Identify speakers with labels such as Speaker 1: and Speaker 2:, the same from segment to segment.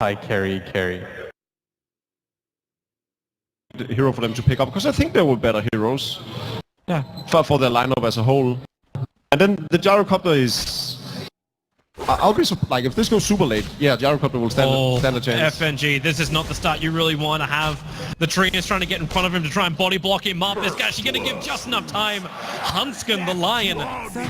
Speaker 1: carry.
Speaker 2: The hero for them to pick up, because I think they were better heroes.
Speaker 1: Yeah.
Speaker 2: For their lineup as a whole. And then the gyrocopter is... I'll be like, if this goes super late, yeah, gyrocopter will stand a chance.
Speaker 3: FNG, this is not the start you really want to have. The tree is trying to get in front of him to try and body block him up. It's actually going to give just enough time. Huntskin, the Lion,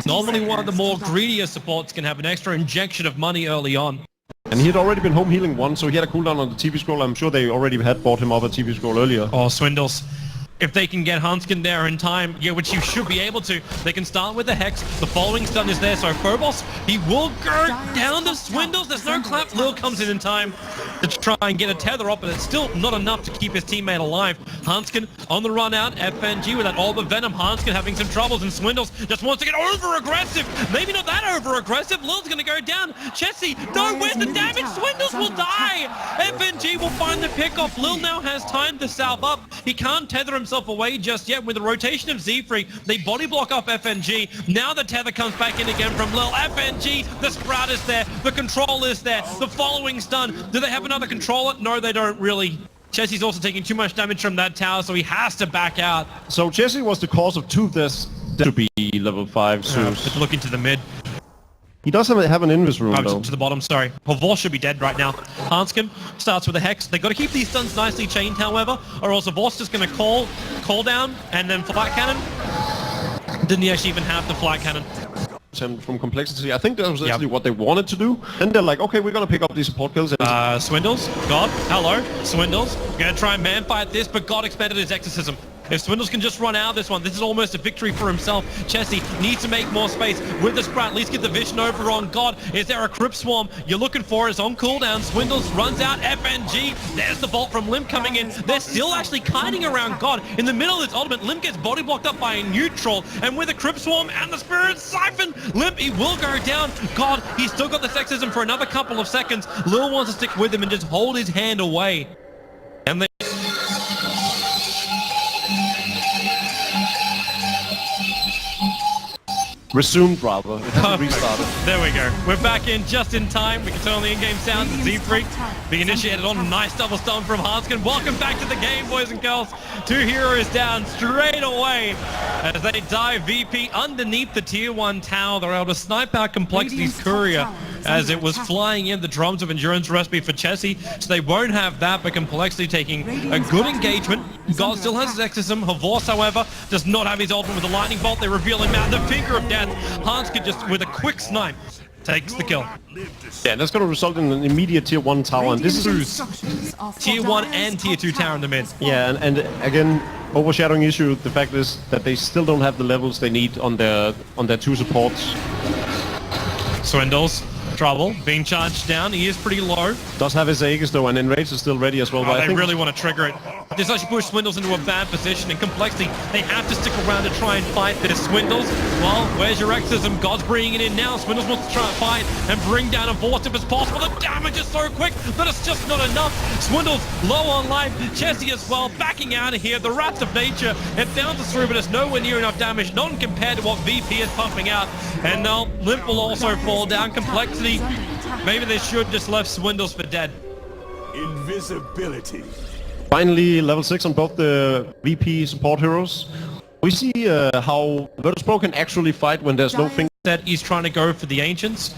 Speaker 3: normally one of the more greedier supports, can have an extra injection of money early on.
Speaker 2: And he had already been home healing once, so he had a cooldown on the TV scroll. I'm sure they already had bought him up a TV scroll earlier.
Speaker 3: Oh, Swindles. If they can get Huntskin there in time, yeah, which you should be able to, they can start with the Hex. The following stun is there, so Phobos, he will go down to Swindles. There's no clap. Lil comes in time to try and get a tether up, but it's still not enough to keep his teammate alive. Huntskin on the run out. FNG with that Orb of Venom. Huntskin having some troubles, and Swindles just wants to get over-aggressive. Maybe not that over-aggressive. Lil's going to go down. Chessie, no, where's the damage? Swindles will die. FNG will find the pickoff. Lil now has time to salve up. He can't tether himself away just yet. With the rotation of Z-Free, they body block off FNG. Now the tether comes back in again from Lil. FNG, the Sprout is there, the control is there, the following stun. Do they have another controller? No, they don't really. Chessie's also taking too much damage from that tower, so he has to back out.
Speaker 2: So Chessie was the cause of two of this to be level 5 Zeus.
Speaker 3: Looking to the mid.
Speaker 2: He does have an invis room, though.
Speaker 3: To the bottom, sorry. Havor should be dead right now. Hanskin starts with a Hex. They've got to keep these stuns nicely chained, however, or else Havor's just going to call down, and then Flight Cannon. Didn't he actually even have the Flight Cannon?
Speaker 2: From Complexity, I think that was actually what they wanted to do. Then they're like, okay, we're going to pick up these support kills.
Speaker 3: Swindles, God, hello, Swindles. Going to try and man fight this, but God expended his Exorcism. If Swindles can just run out of this one, this is almost a victory for himself. Chessie needs to make more space with the Sprout. At least get the vision over on God. Is there a Crypt Swarm you're looking for? Is on cooldown. Swindles runs out. FNG. There's the Bolt from Limp coming in. They're still actually kiting around God. In the middle of this ultimate, Limp gets body blocked up by a neutral. And with a Crypt Swarm and the Spirit Siphon, Limp, he will go down. God, he's still got the sexism for another couple of seconds. Lil wants to stick with him and just hold his hand away. And they...
Speaker 2: Resumed, rather. It hasn't restarted.
Speaker 3: There we go. We're back in just in time. We can turn on the in-game sound. Z-Freak being initiated on. Nice double stun from Hanskin. Welcome back to the game, boys and girls. 2 heroes down straight away as they dive VP underneath the tier 1 tower. They're able to snipe out Complexity's courier as it was flying in. The drums of endurance recipe for Chessie, so they won't have that, but Complexity taking a good engagement. God still has his Exorcism. Havor, however, does not have his ultimate with the lightning bolt. They reveal him out. The finger of death. Hanskin just with a quick snipe takes the kill.
Speaker 2: Yeah, that's going to result in an immediate tier 1 tower, and this is
Speaker 3: tier 1 and tier 2 tower in the mid.
Speaker 2: Yeah, and again, overshadowing issue, the fact is that they still don't have the levels they need on their 2 supports.
Speaker 3: Swindles. Trouble being charged down. He is pretty low.
Speaker 2: Does have his Aegis though, and Enrage is still ready as well.
Speaker 3: But they really want to trigger it. This actually pushed Swindles into a bad position. In Complexity, they have to stick around to try and fight this. Swindles, well, where's your Exorcism? God's bringing it in now. Swindles wants to try and fight and bring down a Vorst if it's possible. The damage is so quick that it's just not enough. Swindles low on life. Chessie as well, backing out of here. The Rats of Nature, it bounces through, but it's nowhere near enough damage, not compared to what VP is pumping out. And now Limp will also fall down. Complexity, maybe they should just left Swindles for dead.
Speaker 4: Invisibility.
Speaker 2: Finally, level 6 on both the VP support heroes. We see how Virtus.pro can actually fight when there's no finger.
Speaker 3: That he's trying to go for the Ancients.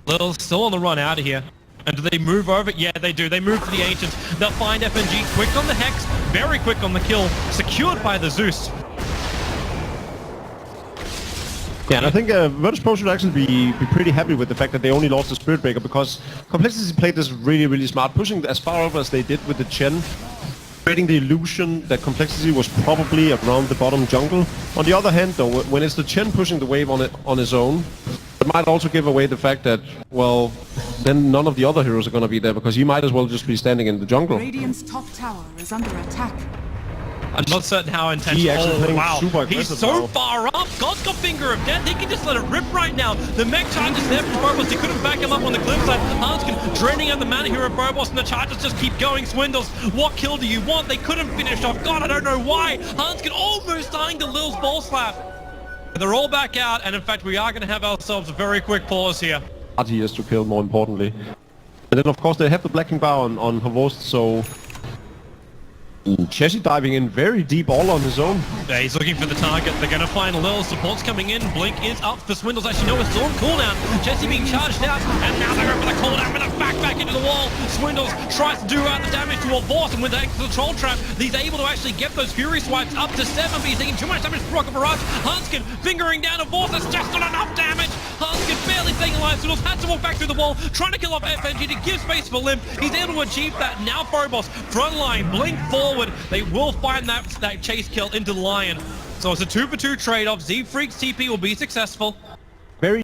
Speaker 3: Little's still on the run out of here. And do they move over? Yeah, they do. They move for the Ancients. They'll find FNG quick on the Hex, very quick on the kill, secured by the Zeus.
Speaker 2: Yeah, and I think Virtus.pro should actually be pretty happy with the fact that they only lost the Spirit Breaker, because Complexity played this really smart, pushing as far over as they did with the Chen, creating the illusion that Complexity was probably around the bottom jungle. On the other hand, though, when it's the Chen pushing the wave on his own, it might also give away the fact that, well, then none of the other heroes are going to be there, because he might as well just be standing in the jungle.
Speaker 5: Radiant's top tower is under attack.
Speaker 3: I'm not certain how intentional.
Speaker 2: Oh,
Speaker 3: wow. He's so
Speaker 2: now.
Speaker 3: far up. God's got Finger of Death. He can just let it rip right now. The mech charges there from Phobos. He couldn't back him up on the cliffside. Hanskin draining out the mana here of Phobos, and the charges just keep going. Swindles, what kill do you want? They couldn't finish off. God, I don't know why. Hanskin almost dying to Lil's ball slap. They're all back out, and in fact, we are going to have ourselves a very quick pause here.
Speaker 2: He has to kill, more importantly. And then of course they have the Black King Bar on Havost, so... Chessie diving in very deep all on his own.
Speaker 3: Yeah, he's looking for the target. They're going to find Lil. Support's coming in. Blink is up for Swindles. Actually, no, it's still on cooldown. Chessie being charged out, and now they're going for the cooldown with a back into the wall. Swindles tries to do out the damage to Vorst, and with the control trap, he's able to actually get those Fury swipes up to 7, but he's taking too much damage from Rocket Barrage. Hanskin fingering down a Vorst. That's just not enough damage. Hanskin barely staying alive. Swindles had to walk back through the wall, trying to kill off FNG to give space for Limp. He's able to achieve that. Now Phobos, front line, Blink forward. They will find that chase kill into Lion. So it's a 2-for-2 trade-off. Z-Freak's TP will be successful.
Speaker 2: Very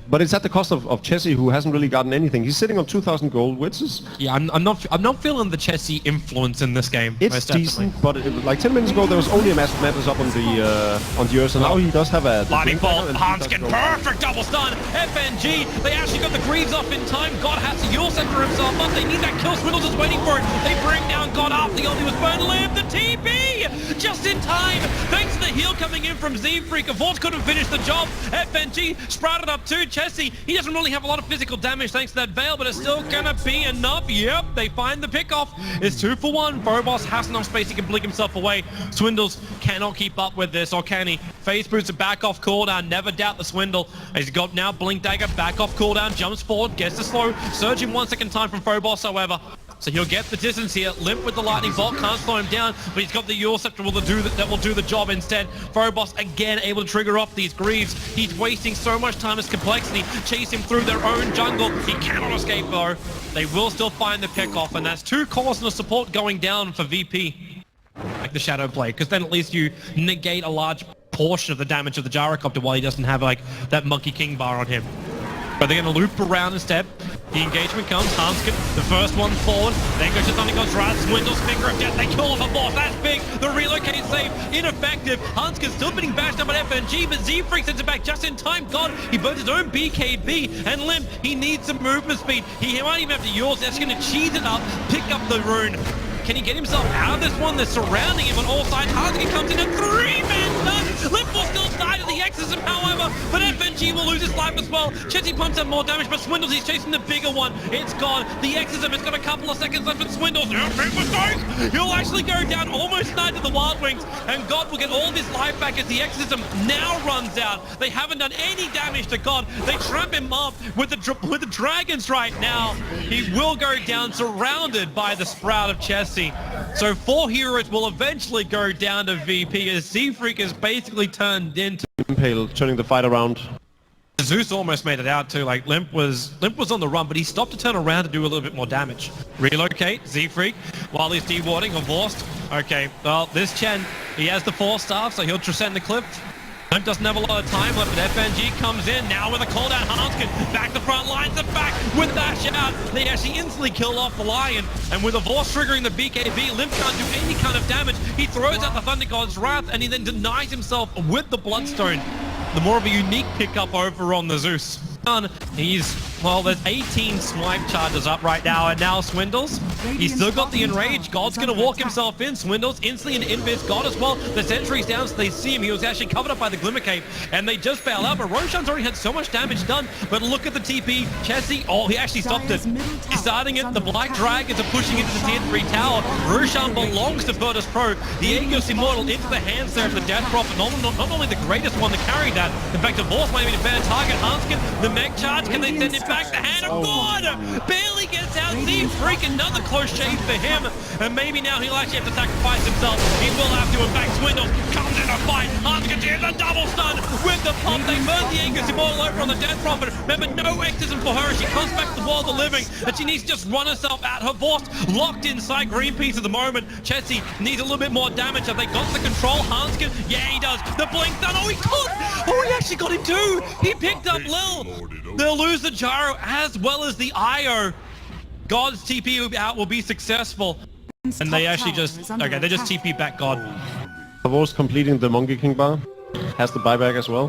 Speaker 2: but it's at the cost of Chessie, who hasn't really gotten anything. He's sitting on 2,000 gold, which is...
Speaker 3: Yeah, I'm not feeling the Chessie influence in this game.
Speaker 2: It's decent, but like 10 minutes ago there was only a massive madness up on the earth, and now he does have a...
Speaker 3: Lightning Bolt, Hanskin, perfect double stun! FNG, they actually got the Greaves off in time. God has to Yule Scepter himself up. They need that kill. Swindles is waiting for it. They bring down God after the ulti was burned. Live the TP! Just in time! Thanks to the heal coming in from Z-Freak. Vorst couldn't finish the job. FNG sprouted up too. Chessie, he doesn't really have a lot of physical damage thanks to that Veil, but it's still gonna be enough. Yep, they find the pick-off. It's 2 for 1. Phobos has enough space, he can blink himself away. Swindles cannot keep up with this, or can he? Phase boots a back off cooldown, never doubt the Swindle. He's got now Blink Dagger, back off cooldown, jumps forward, gets the slow, surging 1 second time from Phobos, however. So he'll get the distance here. Limp with the Lightning Bolt, can't slow him down, but he's got the Yule Scepter that will do the job instead. Phobos again able to trigger off these Greaves. He's wasting so much time as Complexity chase him through their own jungle. He cannot escape though. They will still find the pick-off, and that's 2 cores and a support going down for VP. Like the Shadow play, because then at least you negate a large portion of the damage of the Gyrocopter while he doesn't have like that Monkey King bar on him. But they're going to loop around instead. The engagement comes, Hanskin, the first one forward, then goes to Thunder God's Wrath, Swindles, Finger of Death, they kill off a boss, that's big, the relocate save, ineffective, Hanskin still being bashed down by FNG, but Z-Freak sends it back just in time. God, he burns his own BKB, and Limp, he needs some movement speed, he might even have to use, that's going to cheese it up, pick up the rune. Can he get himself out of this one? They're surrounding him on all sides. Hanskin comes in, a 3-man done. Limp will still die to the Exorcism, however, but FNG will lose his life as well. Chessie pumps out more damage, but Swindles, he's chasing the bigger one. It's gone. The Exorcism has got a couple of seconds left, but Swindles, no big mistake. He'll actually go down, almost died to the Wild Wings, and God will get all of his life back as the Exorcism now runs out. They haven't done any damage to God. They trap him up with the dragons right now. He will go down, surrounded by the Sprout of Chessie. So 4 heroes will eventually go down to VP as Z-Freak is basically turned into
Speaker 2: Impale, turning the fight around.
Speaker 3: Zeus almost made it out too. Like Limp was on the run, but he stopped to turn around to do a little bit more damage. Relocate, Z-Freak, while he's dewarding on Vorst. Okay, well, this Chen, he has the 4 staff, so he'll transcend the cliff. Limp doesn't have a lot of time left, but FNG comes in now with a call down. Hanskin back the front lines, the back with Dash out. They actually instantly kill off the Lion, and with a Vorst triggering the BKB, Limp can't do any kind of damage. He throws out the Thunder God's Wrath, and he then denies himself with the Bloodstone. The more of a unique pickup over on the Zeus. He's, well, there's 18 swipe charges up right now, and now Swindles, he's still got the Enrage. God's gonna walk himself in. Swindles instantly into Invis. God as well. The sentry's down, so they see him. He was actually covered up by the Glimmer Cape, and they just bail out, but Roshan's already had so much damage done. But look at the TP. Chessie, oh, he actually stopped it. He's starting it. The Black Dragons are pushing into the tier 3 tower. Roshan belongs to Virtus Pro. The Aegis Immortal into the hands there of the Death Prophet. Not only the greatest one to carry that, in fact, the Vorst might be a better target. Hanskin, the Mech Charge, can they send it back? The Hand of God barely gets out. Z-Freak, another close shave for him, and maybe now he'll actually have to sacrifice himself. He will have to. In fact, Swindles comes in a fight. Hanskin gets a double stun with the pump. They burn the Aegis Immortal over on the Death Prophet. Remember, no exorcism for her. She comes back to the world of the living, and she needs to just run herself out. Her Vorst locked inside Greenpeace at the moment. Chessie needs a little bit more damage. Have they got the control? Hanskin, yeah, he does. The blink stun. Oh, he caught. Oh, he actually got him too. He picked up Lil. They'll lose the Gyro as well as the IO. God's TP out will be successful. And they actually just, okay, they just TP back God.
Speaker 2: Havost completing the Monkey King bar. Has the buyback as well.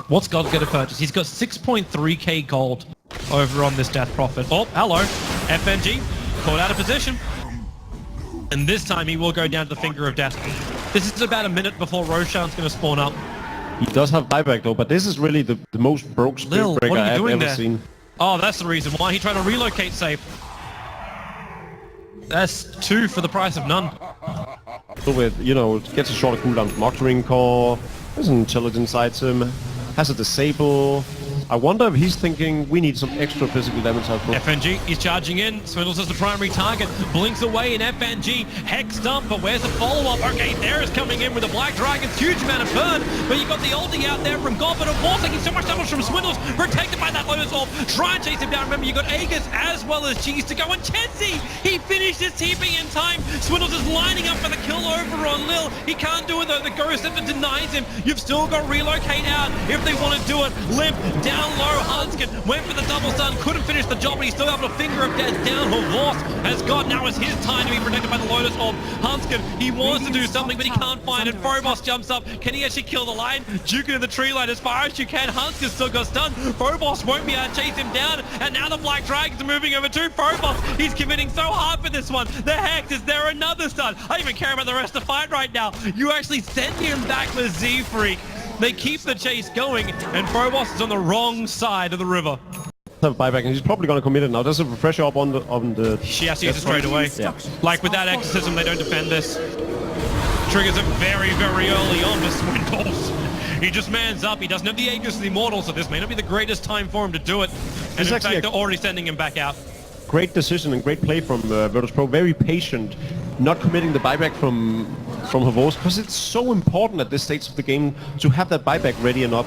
Speaker 3: What's God going to purchase? He's got 6.3k gold over on this Death Prophet. Oh, hello. FNG caught out of position. And this time he will go down to the Finger of Death. This is about a minute before Roshan's going to spawn up.
Speaker 2: He does have buyback though, but this is really the most broke Spirit Breaker I've ever seen.
Speaker 3: Oh, that's the reason why he tried to relocate safe. That's 2 for the price of none.
Speaker 2: So with, you know, gets a shorter cooldown from Octarine Core, there's an intelligence item, has a disable. I wonder if he's thinking we need some extra physical damage output.
Speaker 3: FNG, he's charging in. Swindles is the primary target. Blinks away in FNG. Hex dump, but where's the follow-up? Okay, there is coming in with the Black Dragons. Huge amount of burn, but you got the ulti out there from God, but of course taking so much damage from Swindles. Protected by that Lotus Orb. Try and chase him down. Remember, you got Aegis as well as Cheese to go. And Chessie, he finished his TP in time. Swindles is lining up for the kill over on Lil. He can't do it though. The Ghost Scepter denies him. You've still got Relocate out if they want to do it. Limp down low. Hanskin went for the double stun, couldn't finish the job, but he's still able to finger of death down. Horvorst has got, now is his time to be protected by the Lotus Orb. Hanskin, he wants to do something, but he can't find it. Phobos jumps up. Can he actually kill the line? Juking in the tree line as far as you can. Hanskin still got stunned. Phobos won't be able to chase him down, and now the Black Dragons are moving over to Phobos. He's committing so hard for this one. The Hex, is there another stun? I don't even care about the rest of the fight right now. You actually send him back with Z-Freak. They keep the chase going, and Phobos is on the wrong side of the river.
Speaker 2: Have a buyback, and he's probably going to commit it now. There's a refresher up on the.
Speaker 3: She has to use it straight away.
Speaker 2: Yeah.
Speaker 3: Like with that exorcism, they don't defend this. Triggers it very, very early on for Swindles. He just mans up. He doesn't have the Aegis of the Immortal, so this may not be the greatest time for him to do it. And in fact, they're already sending him back out.
Speaker 2: Great decision and great play from Virtus Pro. Very patient, not committing the buyback from Horvorst, because it's so important at this stage of the game to have that buyback ready and up.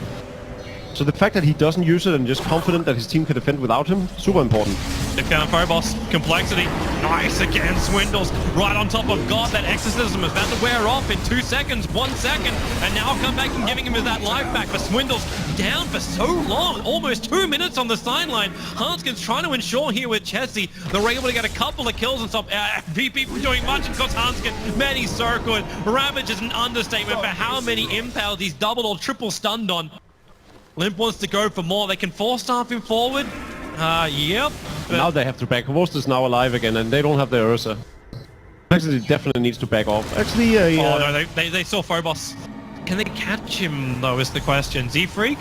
Speaker 2: So the fact that he doesn't use it and just confident that his team can defend without him, super important.
Speaker 3: They found Phobos. Complexity. Nice again. Swindles right on top of God. That exorcism is about to wear off in 2 seconds, 1 second. And now come back and giving him that life back. But Swindles down for so long. Almost 2 minutes on the sideline. Hanskin's trying to ensure here with Chessie. They're able to get a couple of kills and stop VP from doing much. And because Hanskin, man, he's so good. Ravage is an understatement for how many impales he's doubled or triple stunned on. Limp wants to go for more. They can force-staff him forward. Yep.
Speaker 2: Now they have to back. Horvorst is now alive again, and they don't have their Ursa. Actually, definitely needs to back off. Actually,
Speaker 3: oh no, they saw Phobos. Can they catch him though? Is the question. Z-Freak.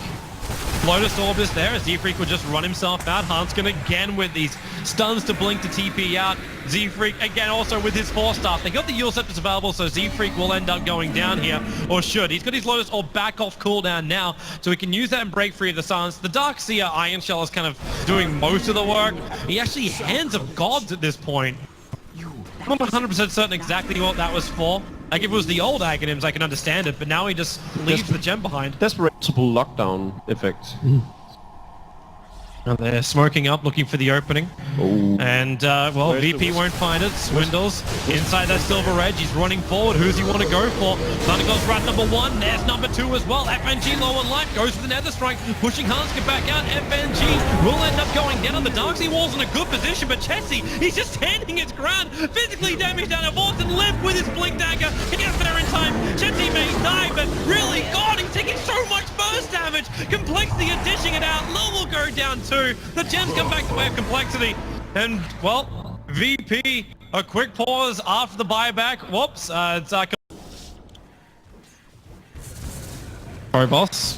Speaker 3: Lotus Orb is there. Z-Freak will just run himself out. Hanskin again with these stuns to blink to TP out. Z-Freak again also with his Force Staff. They got the Yule Scepters available, so Z-Freak will end up going down here, or should. He's got his Lotus Orb back off cooldown now, so he can use that and break free of the silence. The Darkseer Iron Shell is kind of doing most of the work. He actually Hands of Gods at this point. I'm not 100% certain exactly what that was for. Like, if it was the old Aghanims, I can understand it, but now he just leaves the gem behind.
Speaker 2: Desperable lockdown effect.
Speaker 3: And they're smoking up, looking for the opening.
Speaker 2: Oh.
Speaker 3: And, well, VP won't find it. Swindles inside that Silver Edge. He's running forward. Who's he want to go for? Thunderglo's right number 1. There's number 2 as well. FNG low on life. Goes for the Nether Strike. Pushing Hanskin back out. FNG will end up going down. The Darkseer Wall's in a good position, but Chessie, he's just standing his ground. Physically damaged down at Vorton. Limp with his Blink Dagger. He gets there in time. Chessie may die, but really, God, he's taking so much burst damage. Complexity are dishing it out. Lil will go down too. The gems come back the way of Complexity. And, well, VP, a quick pause after the buyback. Whoops, it's Phobos.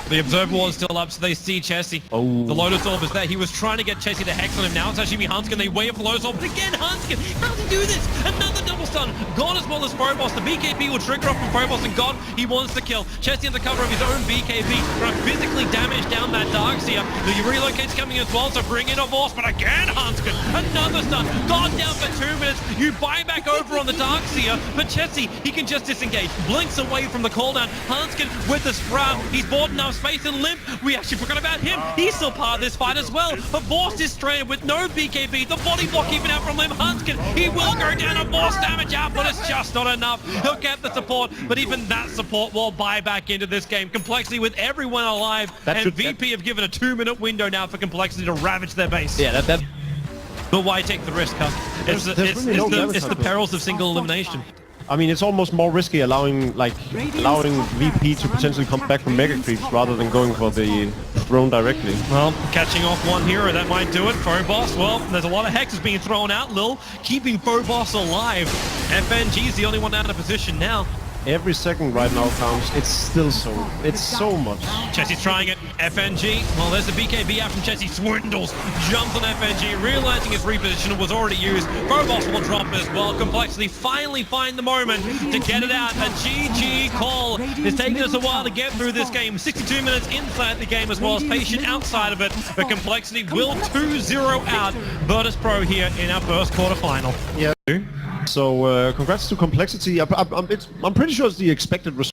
Speaker 3: The Observer Wall is still up, so they see Chessie.
Speaker 2: Oh.
Speaker 3: The Lotus Orb is there. He was trying to get Chessie to Hex on him. Now it's actually Hanskin. They wait up the Lotus Orb. But again, Hanskin, how does he do this? Another double stun. God as well as Phobos. The BKB will trigger off from Phobos, and God, he wants to kill. Chessie on the cover of his own BKB. Trying to physically damage down that Darkseer. The Relocate's coming as well, so bring in a Vorce. But again, Hanskin, another stun. God down for 2 minutes. You buy back over on the Darkseer, but Chessie, he can just disengage. Blinks away from the cooldown. Hanskin with the Sprout. He's bought enough space and Limp. We actually forgot about him. He's still part of this fight as well. But Vorst is stranded with no BKB. The body block even out from Limp. Hanskin, he will go down a Vorst damage out, but it's just not enough. He'll get the support, but even that support will buy back into this game. Complexity with everyone alive, and VP have given a 2-minute window now for Complexity to ravage their base.
Speaker 2: Yeah, that.
Speaker 3: But why take the risk, huh? It's the perils of single elimination.
Speaker 2: I mean, it's almost more risky allowing VP to potentially come back from Mega Creeps rather than going for the throne directly.
Speaker 3: Well, catching off one hero, that might do it. Phobos, well, there's a lot of hexes being thrown out. Lil keeping Phobos alive. FNG's the only one out of position now.
Speaker 2: Every second right now counts. It's still so. It's so much.
Speaker 3: Chessie's trying it. FNG. Well, there's the BKB out from Chessie. Swindles. Jumps on FNG. Realizing his reposition was already used. Phobos will drop as well. Complexity finally find the moment to get it out. A GG CoL. It's taken us a while to get through this game. 62 minutes inside the game as well as Patient outside of it. But Complexity will 2-0 out Virtus.pro here in our first quarterfinal.
Speaker 2: Yeah. So congrats to Complexity. I'm pretty sure it's the expected result.